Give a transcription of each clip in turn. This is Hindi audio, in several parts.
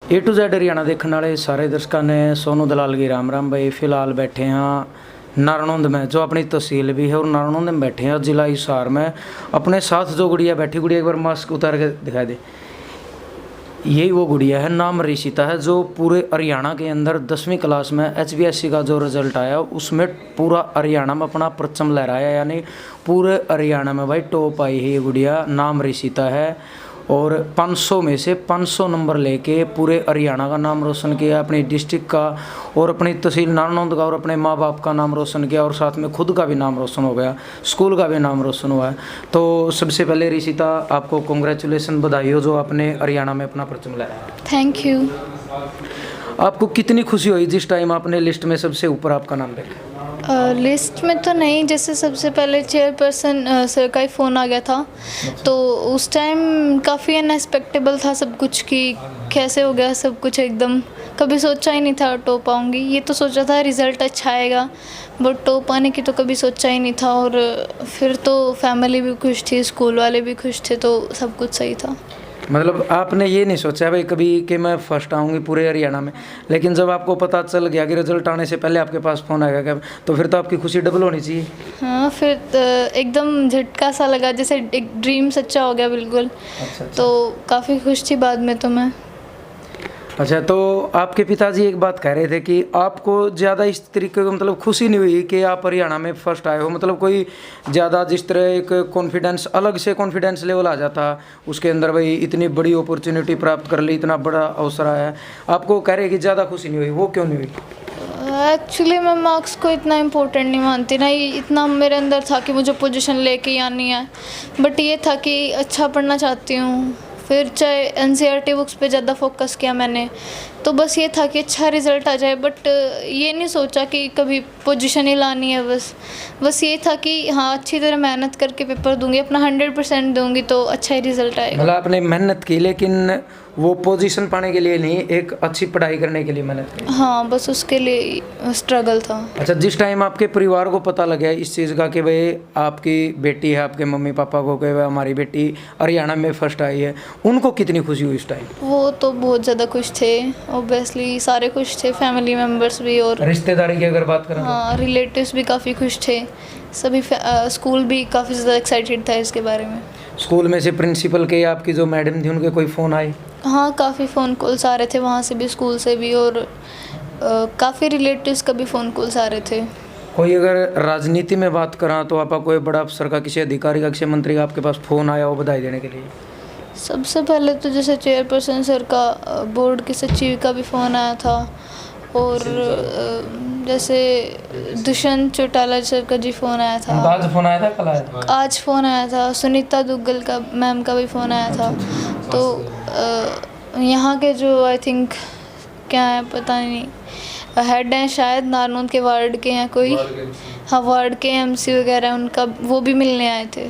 ए टू जेड हरियाणा देखने वाले सारे दर्शकों ने सोनू दलाल की राम राम भाई। फिलहाल बैठे हैं नारनौंद में, जो अपनी तहसील भी है, और नारनौंद में बैठे हैं जिला हिसार में। अपने साथ जो गुड़िया बैठी, गुड़िया एक बार मास्क उतार के दिखा दे। यही वो गुड़िया है, नाम ऋषिता है, जो पूरे हरियाणा के अंदर 10वीं क्लास में HBSC का जो रिजल्ट आया उसमें पूरा हरियाणा में अपना परचम लहराया, यानी पूरे हरियाणा में भाई टॉप आई है ये गुड़िया। नाम ऋषिता है और 500 में से 500 नंबर लेके पूरे हरियाणा का नाम रोशन किया, अपनी डिस्ट्रिक्ट का और अपनी तहसील नारनौंद का और अपने माँ बाप का नाम रोशन किया, और साथ में खुद का भी नाम रोशन हो गया, स्कूल का भी नाम रोशन हुआ है। तो सबसे पहले ऋषिता, आपको कॉन्ग्रेचुलेसन, बधाई हो जो आपने हरियाणा में अपना परचम लाया। Thank you. आपको कितनी खुशी हुई जिस टाइम आपने लिस्ट में सबसे ऊपर आपका नाम देखा? लिस्ट में तो नहीं, जैसे सबसे पहले चेयरपर्सन सर का ही फ़ोन आ गया था, तो उस टाइम काफ़ी अनएक्सपेक्टेबल था सब कुछ कि कैसे हो गया सब कुछ एकदम। कभी सोचा ही नहीं था टॉप आऊँगी, ये तो सोचा था रिज़ल्ट अच्छा आएगा, बट टॉप आने की तो कभी सोचा ही नहीं था। और फिर तो फैमिली भी खुश थी, स्कूल वाले भी खुश थे, तो सब कुछ सही था। मतलब आपने ये नहीं सोचा भाई कभी कि मैं फर्स्ट आऊँगी पूरे हरियाणा में, लेकिन जब आपको पता चल गया कि रिजल्ट आने से पहले आपके पास फ़ोन आएगा क्या, तो फिर तो आपकी खुशी डबल होनी चाहिए। हाँ, फिर एकदम झटका सा लगा, जैसे एक ड्रीम सच्चा हो गया बिल्कुल। अच्छा। तो काफ़ी खुश थी बाद में तो मैं। अच्छा, तो आपके पिताजी एक बात कह रहे थे कि आपको ज़्यादा इस तरीके का मतलब खुशी नहीं हुई कि आप हरियाणा में फर्स्ट आए हो, मतलब कोई ज़्यादा जिस तरह एक कॉन्फिडेंस, अलग से कॉन्फिडेंस लेवल आ जाता उसके अंदर, भाई इतनी बड़ी अपॉर्चुनिटी प्राप्त कर ली, इतना बड़ा अवसर आया, आपको कह रहे कि ज़्यादा खुशी नहीं हुई, वो क्यों नहीं हुई? एक्चुअली मैं मार्क्स को इतना इम्पोर्टेंट नहीं मानती ना, इतना मेरे अंदर था कि मुझे पोजीशन लेके ही आनी है, बट ये था कि अच्छा पढ़ना चाहती हूँ। फिर चाहे NCERT बुक्स पे ज़्यादा फोकस किया मैंने, तो बस ये था कि अच्छा रिज़ल्ट आ जाए, बट ये नहीं सोचा कि कभी पोजीशन ही लानी है। बस ये था कि हाँ, अच्छी तरह मेहनत करके पेपर दूंगी, अपना 100% दूंगी तो अच्छा ही रिज़ल्ट आएगा। मतलब आपने मेहनत की, लेकिन वो पोजीशन पाने के लिए नहीं, एक अच्छी पढ़ाई करने के लिए मेहनत की। हाँ, बस उसके लिए स्ट्रगल था। अच्छा, जिस टाइम आपके परिवार को पता लगा इस चीज़ का कि भाई आपकी बेटी है, आपके मम्मी पापा को कि भाई हमारी बेटी हरियाणा में फर्स्ट आई है, उनको कितनी खुशी हुई इस टाइम? वो तो बहुत ज़्यादा खुश थे, ऑब्वियसली सारे खुश थे, फैमिली मेम्बर्स भी, और रिश्तेदारी की अगर बात करें हाँ, रिलेटिव्स भी काफ़ी खुश थे, सभी स्कूल भी काफ़ी ज़्यादा एक्साइटेड था इसके बारे में। स्कूल में से प्रिंसिपल के, आपकी जो मैडम थी, उनके कोई फ़ोन आए? हाँ, काफ़ी फ़ोन कॉल्स आ रहे थे वहाँ से भी, स्कूल से भी, और काफ़ी रिलेटिव्स का भी फ़ोन कॉल्स आ रहे थे। कोई अगर राजनीति में बात करा तो आपका कोई बड़ा अफसर का, किसी अधिकारी का, किसी मंत्री का आपके पास फ़ोन आया हो बधाई देने के लिए? सबसे पहले तो जैसे चेयरपर्सन सर का, बोर्ड के सचिव का भी फ़ोन आया था, और जैसे दुष्यंत चौटाला सर का जी फ़ोन आया था। आज फ़ोन आया था, कल आया था? आज फ़ोन आया था, सुनीता दुग्गल का मैम का भी फ़ोन आया था। तो यहाँ के जो आई थिंक क्या है पता नहीं, हेड हैं शायद, नारनौंद के वार्ड के हैं कोई, हाँ वार्ड के MC वगैरह, उनका वो भी मिलने आए थे।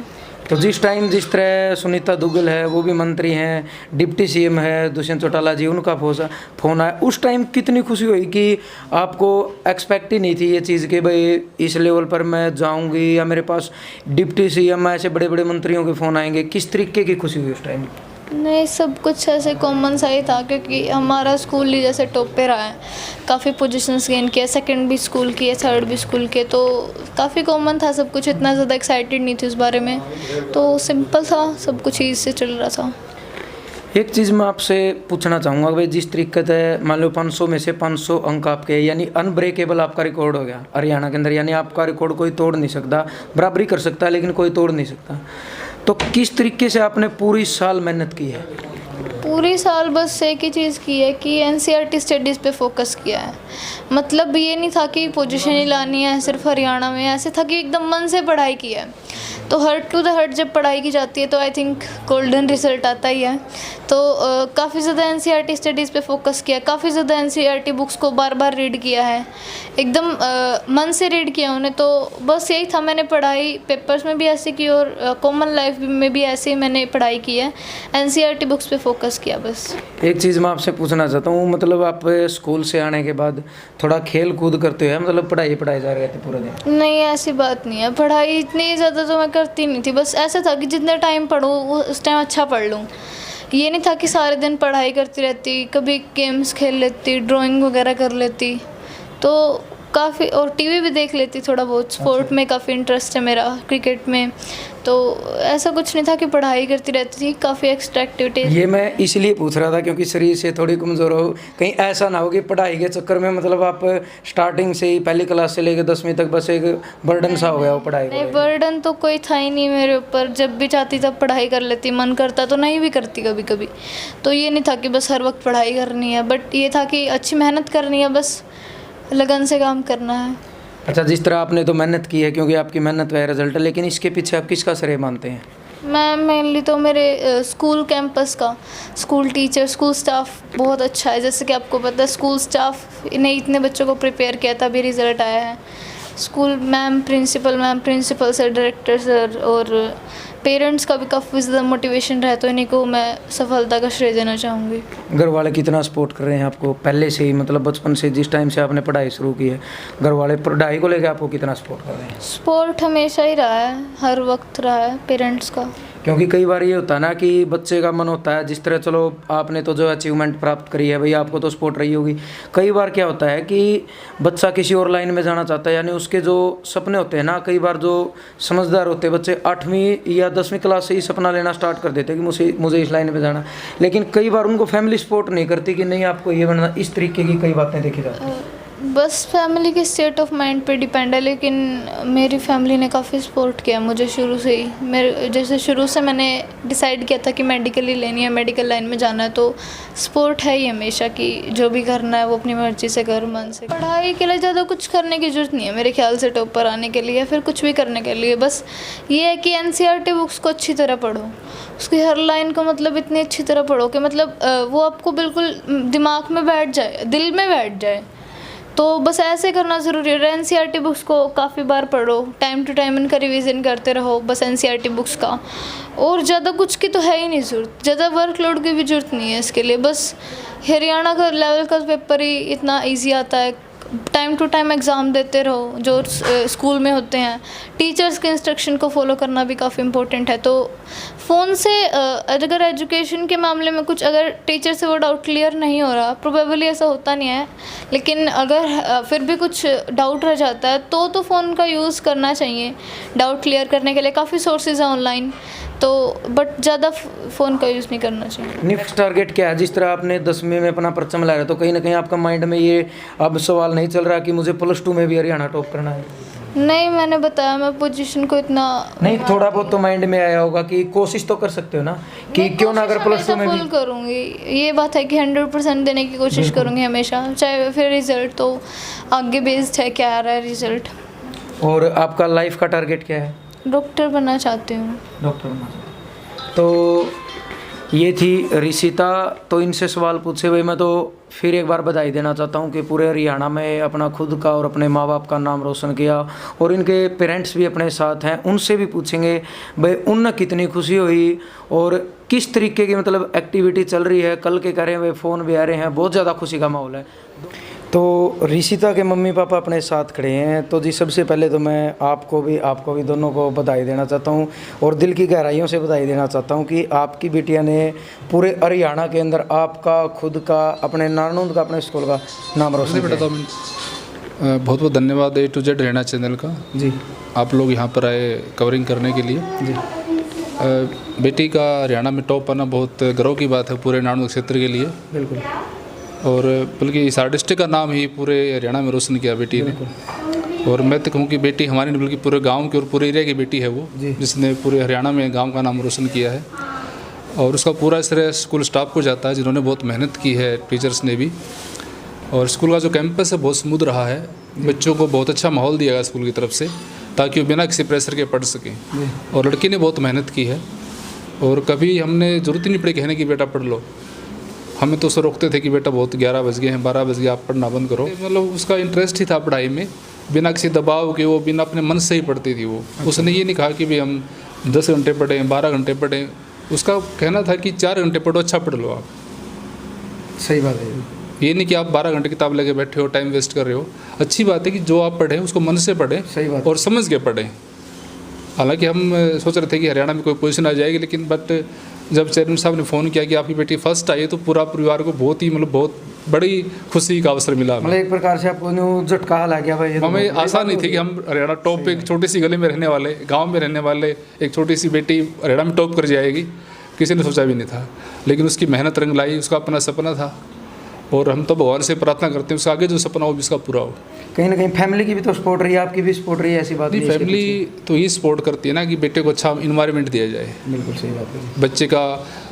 तो जिस टाइम जिस तरह सुनीता दुग्गल है, वो भी मंत्री हैं, डिप्टी CM है दुष्यंत चौटाला जी, उनका फ़ोन आया, उस टाइम कितनी खुशी हुई कि आपको एक्सपेक्ट ही नहीं थी ये चीज़ कि भाई इस लेवल पर मैं जाऊंगी, या मेरे पास डिप्टी CM ऐसे बड़े बड़े मंत्रियों के फ़ोन आएंगे, किस तरीके की खुशी हुई उस टाइम? नहीं, सब कुछ ऐसे कॉमन सा ही था, क्योंकि हमारा स्कूल ही जैसे टॉप पे रहा है, काफ़ी पोजीशंस गेन किया, सेकंड भी स्कूल की है, थर्ड भी स्कूल के, तो काफ़ी कॉमन था सब कुछ, इतना ज़्यादा एक्साइटेड नहीं थी उस बारे में, तो सिंपल था सब कुछ, ईज़ से चल रहा था। एक चीज़ मैं आपसे पूछना चाहूँगा भाई, जिस तरीके से मान लो 500 में से 500 अंक आपके, यानी अनब्रेकेबल आपका रिकॉर्ड हो गया हरियाणा के अंदर, यानी आपका रिकॉर्ड कोई तोड़ नहीं सकता, बराबरी कर सकता है लेकिन कोई तोड़ नहीं सकता। तो किस तरीके से आपने पूरी साल मेहनत की है? पूरी साल बस एक ही चीज़ की है कि NCERT स्टडीज़ पे फोकस किया है। मतलब ये नहीं था कि पोजीशन ही लानी है सिर्फ हरियाणा में, ऐसे था कि एकदम मन से पढ़ाई की है। तो हर्ट टू द हर्ट जब पढ़ाई की जाती है तो आई थिंक गोल्डन रिजल्ट आता ही है। तो काफ़ी ज़्यादा NCERT स्टडीज़ पे फोकस किया, काफ़ी ज़्यादा NCERT बुक्स को बार बार रीड किया है, एकदम मन से रीड किया उन्हें। तो बस यही था, मैंने पढ़ाई पेपर्स में भी ऐसे की और कॉमन लाइफ में भी ऐसे ही मैंने पढ़ाई की है, NCERT बुक्स पे फोकस किया बस। एक चीज़ मैं आपसे पूछना चाहता हूँ, मतलब आप स्कूल से आने के बाद थोड़ा खेल कूद करते हो, मतलब पढ़ाई जा रहे थे पूरे दिन? नहीं, ऐसी बात नहीं है, पढ़ाई इतनी ज़्यादा तो मैं करती नहीं थी, बस ऐसा था कि जितने टाइम पढूँ उस टाइम अच्छा पढ़ लूँ, ये नहीं था कि सारे दिन पढ़ाई करती रहती, कभी गेम्स खेल लेती, ड्राइंग वगैरह कर लेती, तो काफ़ी, और टीवी भी देख लेती थोड़ा बहुत। स्पोर्ट में काफ़ी इंटरेस्ट है मेरा, क्रिकेट में, तो ऐसा कुछ नहीं था कि पढ़ाई करती रहती थी, काफ़ी एक्स्ट्रा एक्टिविटीज। ये मैं इसलिए पूछ रहा था क्योंकि शरीर से थोड़ी कमज़ोर हो, कहीं ऐसा ना हो कि पढ़ाई के चक्कर में मतलब आप स्टार्टिंग से ही पहली क्लास से लेकर 10वीं तक बस एक बर्डन सा हो गया हो पढ़ाई नहीं, को। बर्डन तो कोई था ही नहीं मेरे ऊपर, जब भी चाहती तब पढ़ाई कर लेती, मन करता तो नहीं भी करती कभी कभी। तो ये नहीं था कि बस हर वक्त पढ़ाई करनी है, बट ये था कि अच्छी मेहनत करनी है, बस लगन से काम करना है। अच्छा, जिस तरह आपने तो मेहनत की है क्योंकि आपकी मेहनत का रिजल्ट है, लेकिन इसके पीछे आप किसका श्रेय मानते हैं? मैं मेनली तो मेरे स्कूल कैंपस का, स्कूल टीचर, स्कूल स्टाफ बहुत अच्छा है। जैसे कि आपको पता है, स्कूल स्टाफ ने इतने बच्चों को प्रिपेयर किया तभी रिज़ल्ट आया है। School ma'am, principal sir, director sir और पेरेंट्स का भी काफ़ी ज़्यादा मोटिवेशन रहा, तो इन्हीं को मैं सफलता का श्रेय देना चाहूँगी। घर वाले कितना सपोर्ट कर रहे हैं आपको पहले से ही, मतलब बचपन से जिस टाइम से आपने पढ़ाई शुरू की है, घर वाले पढ़ाई को लेकर आपको कितना सपोर्ट कर रहे हैं? स्पोर्ट हमेशा ही रहा है, हर वक्त रहा है पेरेंट्स का। क्योंकि कई बार ये होता है ना कि बच्चे का मन होता है, जिस तरह चलो आपने तो जो अचीवमेंट प्राप्त करी है भाई, आपको तो सपोर्ट रही होगी। कई बार क्या होता है कि बच्चा किसी और लाइन में जाना चाहता है, यानी उसके जो सपने होते हैं ना, कई बार जो समझदार होते हैं बच्चे 8वीं या 10वीं क्लास से ही सपना लेना स्टार्ट कर देते हैं कि मुझे इस लाइन में जाना, लेकिन कई बार उनको फैमिली सपोर्ट नहीं करती कि नहीं आपको ये बनना, इस तरीके की कई बातें देखी जाती हैं। बस फैमिली के स्टेट ऑफ माइंड पे डिपेंड है, लेकिन मेरी फैमिली ने काफ़ी सपोर्ट किया मुझे शुरू से ही। मेरे जैसे शुरू से मैंने डिसाइड किया था कि मेडिकल ही लेनी है, मेडिकल लाइन में जाना है, तो सपोर्ट है ही हमेशा कि जो भी करना है वो अपनी मर्ज़ी से कर, मन से। पढ़ाई के लिए ज़्यादा कुछ करने की ज़रूरत नहीं है मेरे ख्याल से, टॉप पर आने के लिए या फिर कुछ भी करने के लिए। बस ये है कि NCERT बुक्स को अच्छी तरह पढ़ो, उसकी हर लाइन को मतलब इतनी अच्छी तरह पढ़ो कि मतलब वो आपको बिल्कुल दिमाग में बैठ जाए, दिल में बैठ जाए। तो बस ऐसे करना ज़रूरी है। NCERT बुक्स को काफ़ी बार पढ़ो, टाइम टू टाइम इनका रिवीजन करते रहो, बस NCERT बुक्स का। और ज़्यादा कुछ की तो है ही नहीं ज़रूरत, ज़्यादा वर्कलोड की भी ज़रूरत नहीं है इसके लिए। बस हरियाणा का लेवल का पेपर ही इतना इजी आता है, टाइम टू टाइम एग्ज़ाम देते रहो जो स्कूल में होते हैं। टीचर्स के इंस्ट्रक्शन को फॉलो करना भी काफ़ी इंपॉर्टेंट है। तो फ़ोन से अगर एजुकेशन के मामले में कुछ, अगर टीचर से वो डाउट क्लियर नहीं हो रहा, प्रोबेबली ऐसा होता नहीं है, लेकिन अगर फिर भी कुछ डाउट रह जाता है तो फ़ोन का यूज़ करना चाहिए डाउट क्लियर करने के लिए। काफ़ी सोर्सेज हैं ऑनलाइन, तो बट ज़्यादा फ़ोन का यूज़ नहीं करना चाहिए। नेक्स्ट टारगेट क्या है? जिस तरह आपने 10वीं में अपना परचम लाया, तो कहीं ना कहीं आपका माइंड में ये अब सवाल नहीं चल रहा कि मुझे +2 में भी हरियाणा टॉप करना है? नहीं, मैंने बताया मैं पोजीशन को इतना नहीं, थोड़ा बहुत तो माइंड में आया होगा कि कोशिश तो कर सकते हो ना कि क्यों ना अगर +2 में भी। फुल करूँगी, ये बात है कि 100% देने की कोशिश करूँगी हमेशा, चाहे फिर रिज़ल्ट तो आगे बेस्ड है क्या आ रहा है रिज़ल्ट। और आपका लाइफ का टारगेट क्या है? डॉक्टर बनना चाहती हूँ। डॉक्टर बनना चाहते हैं। तो ये थी ऋषिता। तो इनसे सवाल पूछे भाई, मैं तो फिर एक बार बधाई देना चाहता हूँ कि पूरे हरियाणा में अपना खुद का और अपने माँ बाप का नाम रोशन किया, और इनके पेरेंट्स भी अपने साथ हैं। उनसे भी पूछेंगे भाई उन्हें कितनी खुशी हुई और किस तरीके की मतलब एक्टिविटी चल रही है। कल के कह रहे हैं भाई फ़ोन भी आ रहे हैं, बहुत ज़्यादा खुशी का माहौल है। तो ऋषिता के मम्मी पापा अपने साथ खड़े हैं। तो जी सबसे पहले तो मैं आपको भी दोनों को बधाई देना चाहता हूं, और दिल की गहराइयों से बधाई देना चाहता हूं कि आपकी बिटिया ने पूरे हरियाणा के अंदर आपका खुद का, अपने नारनौंद का, अपने स्कूल का नाम रोशन किया। बहुत बहुत धन्यवाद A to Z Haryana channel का जी, आप लोग यहाँ पर आए कवरिंग करने के लिए जी। बेटी का हरियाणा में टॉप आना बहुत गर्व की बात है पूरे नारनौंद क्षेत्र के लिए, बिल्कुल। और बल्कि इस डिस्ट्रिक्ट का नाम ही पूरे हरियाणा में रोशन किया बेटी ने। और मैं तो कहूँ कि बेटी हमारी नहीं बल्कि पूरे गांव की और पूरे एरिया की बेटी है वो, जिसने पूरे हरियाणा में गांव का नाम रोशन किया है। और उसका पूरा श्रेय स्कूल स्टाफ को जाता है जिन्होंने बहुत मेहनत की है, टीचर्स ने भी। और स्कूल का जो कैंपस है बहुत स्मूथ रहा है, बच्चों को बहुत अच्छा माहौल दिया गया स्कूल की तरफ से ताकि वो बिना किसी प्रेशर के पढ़ सकें। और लड़की ने बहुत मेहनत की है, और कभी हमने ज़रूरत ही नहीं पड़ी कहने की बेटा पढ़ लो। हमें तो उसे रोकते थे कि बेटा बहुत 11 बज गए हैं, 12 बज गए, आप पढ़ना बंद करो। मतलब उसका इंटरेस्ट ही था पढ़ाई में, बिना किसी दबाव के, वो बिना अपने मन से ही पढ़ती थी वो। उसने ये नहीं कहा कि भाई हम 10 घंटे पढ़ें, 12 घंटे पढ़ें। उसका कहना था कि 4 घंटे पढ़ो, अच्छा पढ़ लो आप। सही बात है। ये नहीं कि आप 12 घंटे किताब लेके बैठे हो, टाइम वेस्ट कर रहे हो। अच्छी बात है कि जो आप पढ़ें उसको मन से पढ़ें, सही बात। और समझ के पढ़ें। हालांकि हम सोच रहे थे कि हरियाणा में कोई पोजीशन आ जाएगी, लेकिन बट जब चेयरमैन साहब ने फ़ोन किया कि आपकी बेटी फर्स्ट आई है, तो पूरा परिवार को बहुत ही मतलब बहुत बड़ी खुशी का अवसर मिला। मतलब एक प्रकार से आपको न्यू झटका लग गया भाई, ये तो हमें बहुत बड़ी आशा बात नहीं हो थी कि गई। हम हरियाणा टॉप एक छोटी सी गली में रहने वाले, गांव में रहने वाले, एक छोटी सी बेटी हरियाणा में टॉप कर जाएगी, किसी ने सोचा भी नहीं था। लेकिन उसकी मेहनत रंग लाई, उसका अपना सपना था, और हम तो भगवान से प्रार्थना करते हैं उसका आगे जो सपना हो भी उसका पूरा हो। कहीं ना कहीं फैमिली की भी तो सपोर्ट रही है, आपकी भी सपोर्ट रही है, ऐसी बात नहीं, नहीं है इसके फैमिली तो ये सपोर्ट करती है ना कि बेटे को अच्छा इन्वायरमेंट दिया जाए, पीछे। बिल्कुल सही बात है।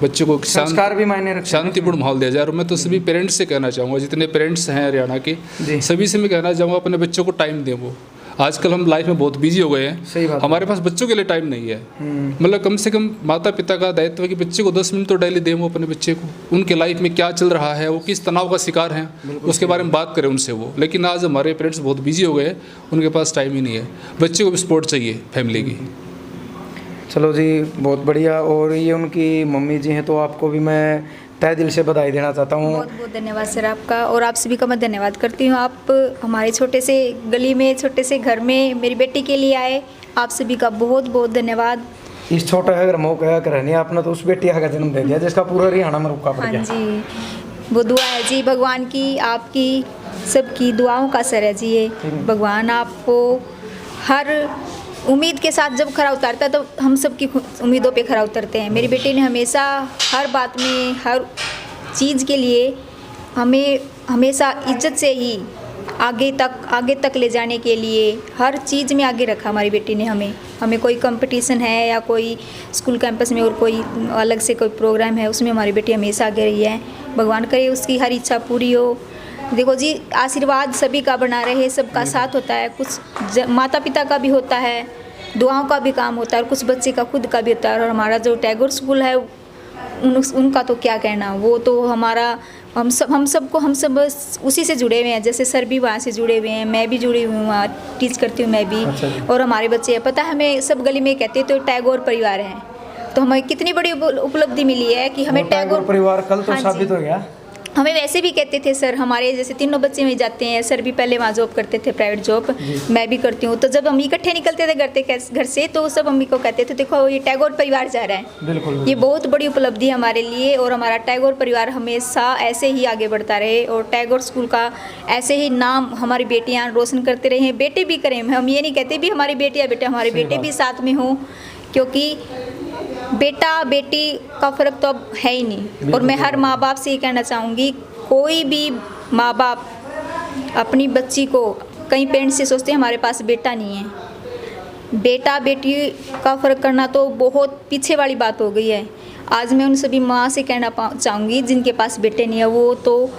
बच्चे को संस्कार भी मायने रखते हैं। शांतिपूर्ण माहौल दिया जाए। और मैं तो सभी पेरेंट्स से कहना चाहूँगा, जितने पेरेंट्स हैं हरियाणा के, जी। सभी से मैं कहना चाहूँगा अपने बच्चों को टाइम दें। वो आजकल हम लाइफ में बहुत बिजी हो गए हैं, सही बात है। हमारे पास बच्चों के लिए टाइम नहीं है। मतलब कम से कम माता पिता का दायित्व है कि बच्चे को 10 मिनट तो डेली दें, वो अपने बच्चे को, उनके लाइफ में क्या चल रहा है, वो किस तनाव का शिकार हैं, उसके बारे में बात करें उनसे वो। लेकिन आज हमारे पेरेंट्स बहुत बिजी हो गए हैं, उनके पास टाइम ही नहीं है। बच्चे को भी सपोर्ट चाहिए फैमिली की। चलो जी, बहुत बढ़िया। और ये उनकी मम्मी जी हैं, तो आपको भी मैं तहे दिल से बधाई देना चाहता हूँ। बहुत बहुत धन्यवाद सर आपका, और आप सभी का मैं धन्यवाद करती हूँ। आप हमारे छोटे से गली में, छोटे से घर में मेरी बेटी के लिए आए, आप सभी का बहुत बहुत धन्यवाद। इस छोटा है अगर मौका कर नहीं, आपने तो उस बेटिया का जन्म दे दिया जिसका पूरा हरियाणा में रुका पड़ हाँ गया। जी, वो दुआ है जी भगवान की, आपकी सबकी दुआओं का असर है जी ये। भगवान आपको हर उम्मीद के साथ जब खरा उतारता है, तो हम सबकी उम्मीदों पे खरा उतरते हैं। मेरी बेटी ने हमेशा हर बात में, हर चीज़ के लिए हमें हमेशा इज्जत से ही आगे तक ले जाने के लिए हर चीज़ में आगे रखा हमारी बेटी ने। हमें कोई कंपटीशन है या कोई स्कूल कैंपस में और कोई अलग से कोई प्रोग्राम है, उसमें हमारी बेटी हमेशा आगे रही है। भगवान करे उसकी हर इच्छा पूरी हो। देखो जी, आशीर्वाद सभी का बना रहे, सबका साथ होता है, कुछ माता पिता का भी होता है, दुआओं का भी काम होता है, और कुछ बच्चे का खुद का भी होता है। और हमारा जो टैगोर स्कूल है, उनका तो क्या कहना, वो तो हमारा हम सब बस उसी से जुड़े हुए हैं। जैसे सर भी वहाँ से जुड़े हुए हैं, मैं भी जुड़ी हुई हूँ, वहाँ टीच करती हूँ मैं भी। अच्छा जी। और हमारे बच्चे हैं, पता है हमें सब गली में कहते हैं तो टैगोर परिवार है। तो हमें कितनी बड़ी उपलब्धि मिली है कि हमें टैगोर परिवार कल तो हाँ जी। साबित हो गया। हमें वैसे भी कहते थे सर, हमारे जैसे तीनों बच्चे वहीं जाते हैं, सर भी पहले वहाँ जॉब करते थे, प्राइवेट जॉब, मैं भी करती हूँ। तो जब हम इकट्ठे निकलते थे घर से, तो सब मम्मी को कहते थे देखो ये टैगोर परिवार जा रहा है। बिल्कुल। ये बहुत बड़ी उपलब्धि है हमारे लिए, और हमारा टैगोर परिवार हमेशा ऐसे ही आगे बढ़ता रहे, और टैगोर स्कूल का ऐसे ही नाम हमारी बेटियाँ रोशन करते रहे, बेटे भी करें। हम ये नहीं कहते भी हमारी बेटी या बेटा, हमारे बेटे भी साथ में हों, क्योंकि बेटा बेटी का फ़र्क तो अब है ही नहीं। और मैं हर माँ बाप से ये कहना चाहूँगी, कोई भी माँ बाप अपनी बच्ची को, कई पेरेंट्स से सोचते हैं हमारे पास बेटा नहीं है, बेटा बेटी का फ़र्क करना तो बहुत पीछे वाली बात हो गई है। आज मैं उन सभी माँ से कहना चाहूँगी जिनके पास बेटे नहीं है, वो तो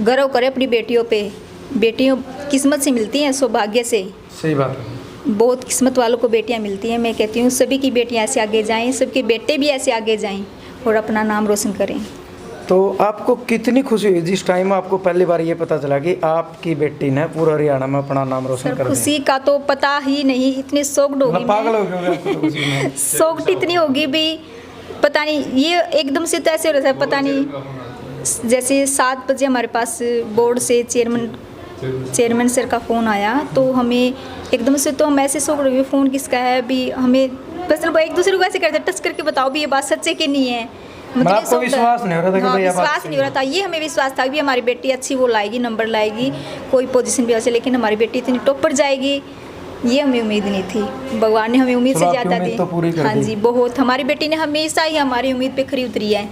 गर्व करे अपनी बेटियों पे। बेटियों किस्मत से मिलती हैं, सौभाग्य से। सही बात है। बहुत किस्मत वालों को बेटियां मिलती हैं। मैं कहती हूँ सभी की बेटियां ऐसे आगे जाएं, सबके बेटे भी ऐसे आगे जाएं और अपना नाम रोशन करें। तो आपको कितनी खुशी हुई जिस टाइम आपको पहली बार ये पता चला कि आपकी बेटी ने पूरा हरियाणा में अपना नाम रोशन सर कर दिया? खुशी का तो पता ही नहीं, इतनी शॉक्ड होगी मतलब पागल हो गए आपको तो खुशी में। शॉक्ड इतनी होगी भी, पता नहीं, ये एकदम से तो ऐसे हो रहा था, पता नहीं। जैसे 7 बजे हमारे पास बोर्ड से चेयरमैन सर का फ़ोन आया, तो हमें एकदम से तो हम ऐसे शॉक्ड हो गए, फ़ोन किसका है भी, हमें बस एक दूसरे को ऐसे करते टच करके बताओ भी ये बात सच है कि नहीं है। आपको विश्वास नहीं हो रहा था कि हाँ, भाई ये बात विश्वास नहीं हो रहा था। ये हमें विश्वास था कि हमारी बेटी अच्छी वो लाएगी, नंबर लाएगी, कोई पोजीशन भी अच्छी, लेकिन हमारी बेटी इतनी टॉप पर जाएगी ये हमें उम्मीद नहीं थी। भगवान ने हमें उम्मीद से ज़्यादा दी। तो पूरी कर हाँ दी। जी, बहुत। हमारी बेटी ने हमेशा ही हमारी उम्मीद पे खरी उतरी है।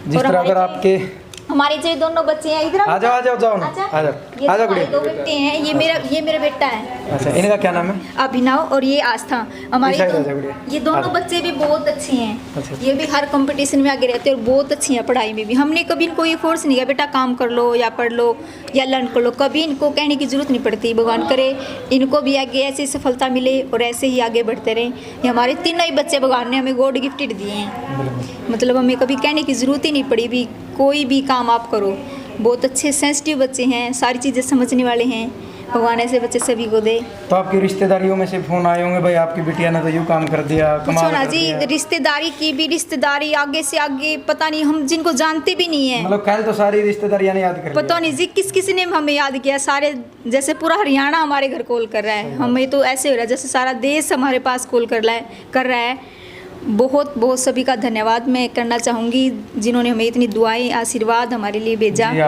जिस तरह अगर आपके हमारे जो दोनों बच्चे हैं, इधर आ जाओ ना, आ जाओ ये हमारे 2 बेटे हैं। ये मेरा बेटा है। अच्छा, इनका क्या नाम है? अभिनव और ये आस्था। हमारे इस साइड आ जाओ गुड़िया। ये दोनों बच्चे भी बहुत अच्छे हैं। अच्छा। ये भी हर कंपटीशन में आगे रहते हैं और बहुत अच्छी हैं पढ़ाई में भी। हमने कभी इनको ये फोर्स नहीं किया बेटा काम कर लो या पढ़ लो या लर्न कर लो, कभी इनको कहने की जरूरत नहीं पड़ती। भगवान करे इनको भी आगे ऐसी सफलता मिले और ऐसे ही आगे बढ़ते रहें। ये हमारे तीनों ही बच्चे भगवान ने हमें गॉड गिफ्टेड दिए हैं। मतलब हमें कभी कहने की ज़रूरत ही नहीं पड़ी भी कोई भी काम आप करो। बहुत अच्छे सेंसिटिव बच्चे हैं, सारी चीज़ें समझने वाले हैं। भगवान ऐसे बच्चे सभी को दे। तो आपकी रिश्तेदारियों में से फोन आए होंगे, भाई आपकी बिटिया ने तो यूँ काम कर दिया, कमाल पूछो ना कर जी, दिया। रिश्तेदारी की भी रिश्तेदारी आगे से आगे, पता नहीं हम जिनको जानते भी नहीं है, मतलब कल तो सारी रिश्तेदारियां ने याद कर लिया। पता नहीं जी किस किसी ने हमें याद किया। सारे जैसे पूरा हरियाणा हमारे घर कॉल कर रहा है, हमें तो ऐसे हो रहा है जैसे सारा देश हमारे पास कॉल कर रहा है। बहुत बहुत सभी का धन्यवाद मैं करना चाहूँगी जिन्होंने हमें इतनी दुआएं आशीर्वाद हमारे लिए भेजा। जी,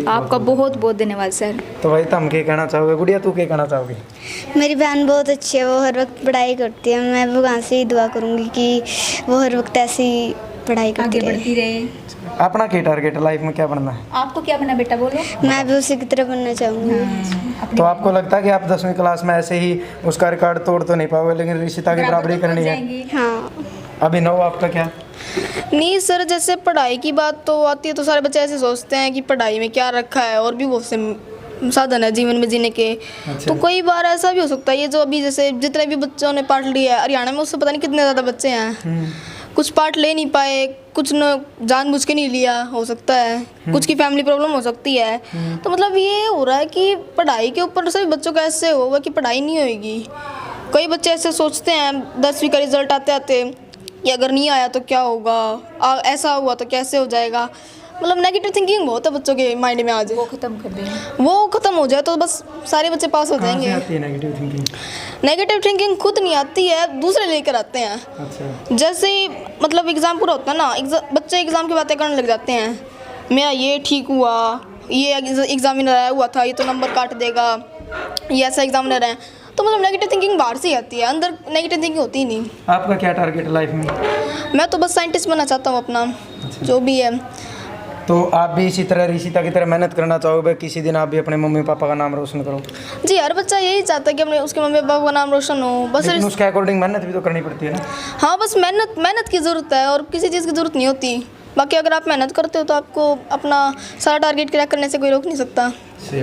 आपका बहुत बहुत धन्यवाद सर। तो भाई तुम क्या कहना चाहोगे? गुड़िया तू क्या कहना चाहोगी? मेरी बहन बहुत अच्छी है, वो हर वक्त पढ़ाई करती है। मैं भगवान से ही दुआ करूँगी कि वो हर वक्त ऐसी ही पढ़ाई करती आगे रहे। बढ़ती रहे। अपना क्या टारगेट है लाइफ में, क्या बनना है? आपको क्या बना बेटा, बोलो। मैं भी उसी की तरह बनना चाहूँगी। तो आपको लगता है कि आप 10वीं क्लास में ऐसे ही उसका रिकॉर्ड तोड़ तो नहीं पाओगे, लेकिन रिश्ता की बराबरी करनी है? हाँ, अभिनव आपका क्या? नहीं सर, जैसे पढ़ाई की बात तो आती है तो सारे बच्चे ऐसे सोचते हैं कि पढ़ाई में क्या रखा है, और भी बहुत से साधन है जीवन में जीने के। तो कई बार ऐसा भी हो सकता है, ये जो अभी जैसे जितने भी बच्चों ने पार्ट लिया है हरियाणा में, उससे पता नहीं कितने ज़्यादा बच्चे हैं, कुछ पार्ट ले नहीं पाए, कुछ न जानबूझ के नहीं लिया हो सकता है, कुछ की फैमिली प्रॉब्लम हो सकती है। तो मतलब ये हो रहा है कि पढ़ाई के ऊपर सभी बच्चों का ऐसे होगा कि पढ़ाई नहीं होएगी। कई बच्चे ऐसे सोचते हैं 10वीं का रिजल्ट आते आते कि अगर नहीं आया तो क्या होगा, ऐसा हुआ तो कैसे हो जाएगा। मतलब नेगेटिव थिंकिंग बहुत है बच्चों के माइंड में आज। वो खत्म कर दें, वो खत्म हो जाए तो बस सारे बच्चे पास हो कहाँ से जाएंगे। आती है नेगेटिव थिंकिंग? नेगेटिव थिंकिंग खुद नहीं आती है, दूसरे लेकर आते हैं। अच्छा, जैसे मतलब एग्ज़ाम पूरा होता है ना, बच्चे एग्ज़ाम की बातें करने लग जाते हैं, मेरा ये ठीक हुआ, ये एग्जामिनर आया हुआ था, ये तो नंबर काट देगा, ये ऐसा एग्जामिनर है। तो मतलब नेगेटिव थिंकिंग बाहर से ही आती है, अंदर नेगेटिव थिंकिंग होती ही नहीं। आपका क्या टारगेट है लाइफ में? मैं तो बस साइंटिस्ट बनना चाहता हूँ अपना, जो भी है। तो आप भी इसी तरह ऋषिता की तरह मेहनत करना चाहोगे, किसी दिन आप भी अपने मम्मी पापा का नाम रोशन करो? जी, हर बच्चा यही चाहता है कि अपने उसके मम्मी पापा का नाम रोशन हो। बस लेकिन उसके अकॉर्डिंग मेहनत भी तो करनी पड़ती है ना? हाँ, बस मेहनत की ज़रूरत है और किसी चीज़ की ज़रूरत नहीं होती। बाकी अगर आप मेहनत करते हो तो आपको अपना सारा टारगेट क्रैक करने से कोई रोक नहीं सकता।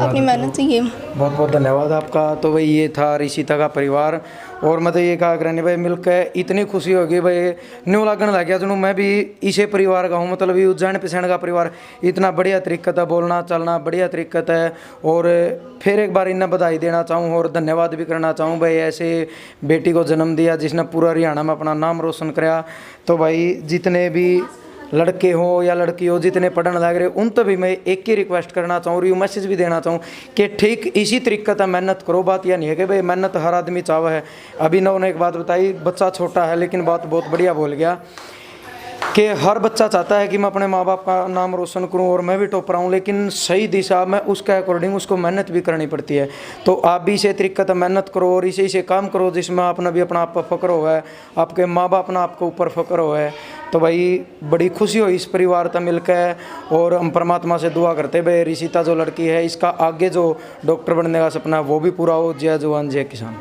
अपनी मेहनत चाहिए। बहुत बहुत धन्यवाद आपका। तो भाई ये था ऋषिता का परिवार, और मतलब ये कहा करने भाई मिलकर इतनी खुशी होगी भाई, न्यू लगने लग गया जुनू मैं भी इसे परिवार का हूँ। मतलब ये उज्जैन पिछड़ का परिवार इतना बढ़िया तरीका है, बोलना चलना बढ़िया तरीका है। और फिर एक बार इन्हें बधाई देना चाहूँ और धन्यवाद भी करना चाहूँ भाई, ऐसे बेटी को जन्म दिया जिसने पूरा हरियाणा में अपना नाम रोशन कराया। तो भाई जितने भी लड़के हो या लड़की हो जितने पढ़ने लग रहे उन तो भी मैं एक ही रिक्वेस्ट करना चाहूँ और ये मैसेज भी देना चाहूँ कि ठीक इसी तरीके से मेहनत करो। बात यह नहीं है कि भाई मेहनत हर आदमी चाहता है। अभिनव ने एक बात बताई, बच्चा छोटा है लेकिन बात बहुत बढ़िया बोल गया कि हर बच्चा चाहता है कि मैं अपने माँ बाप का नाम रोशन करूं और मैं भी टॉपर आऊँ, लेकिन सही दिशा में उसके अकॉर्डिंग उसको मेहनत भी करनी पड़ती है। तो आप भी इसे तरीके से मेहनत करो और इसे काम करो जिसमें आपने भी अपना आप पर फक्र हो है, आपके माँ बाप ना आपके ऊपर फक्र हो है। तो भाई बड़ी खुशी हो इस परिवार से मिलकर, और हम परमात्मा से दुआ करते भाई ऋषिता जो लड़की है इसका आगे जो डॉक्टर बनने का सपना है वो भी पूरा हो। जय जवान जय किसान।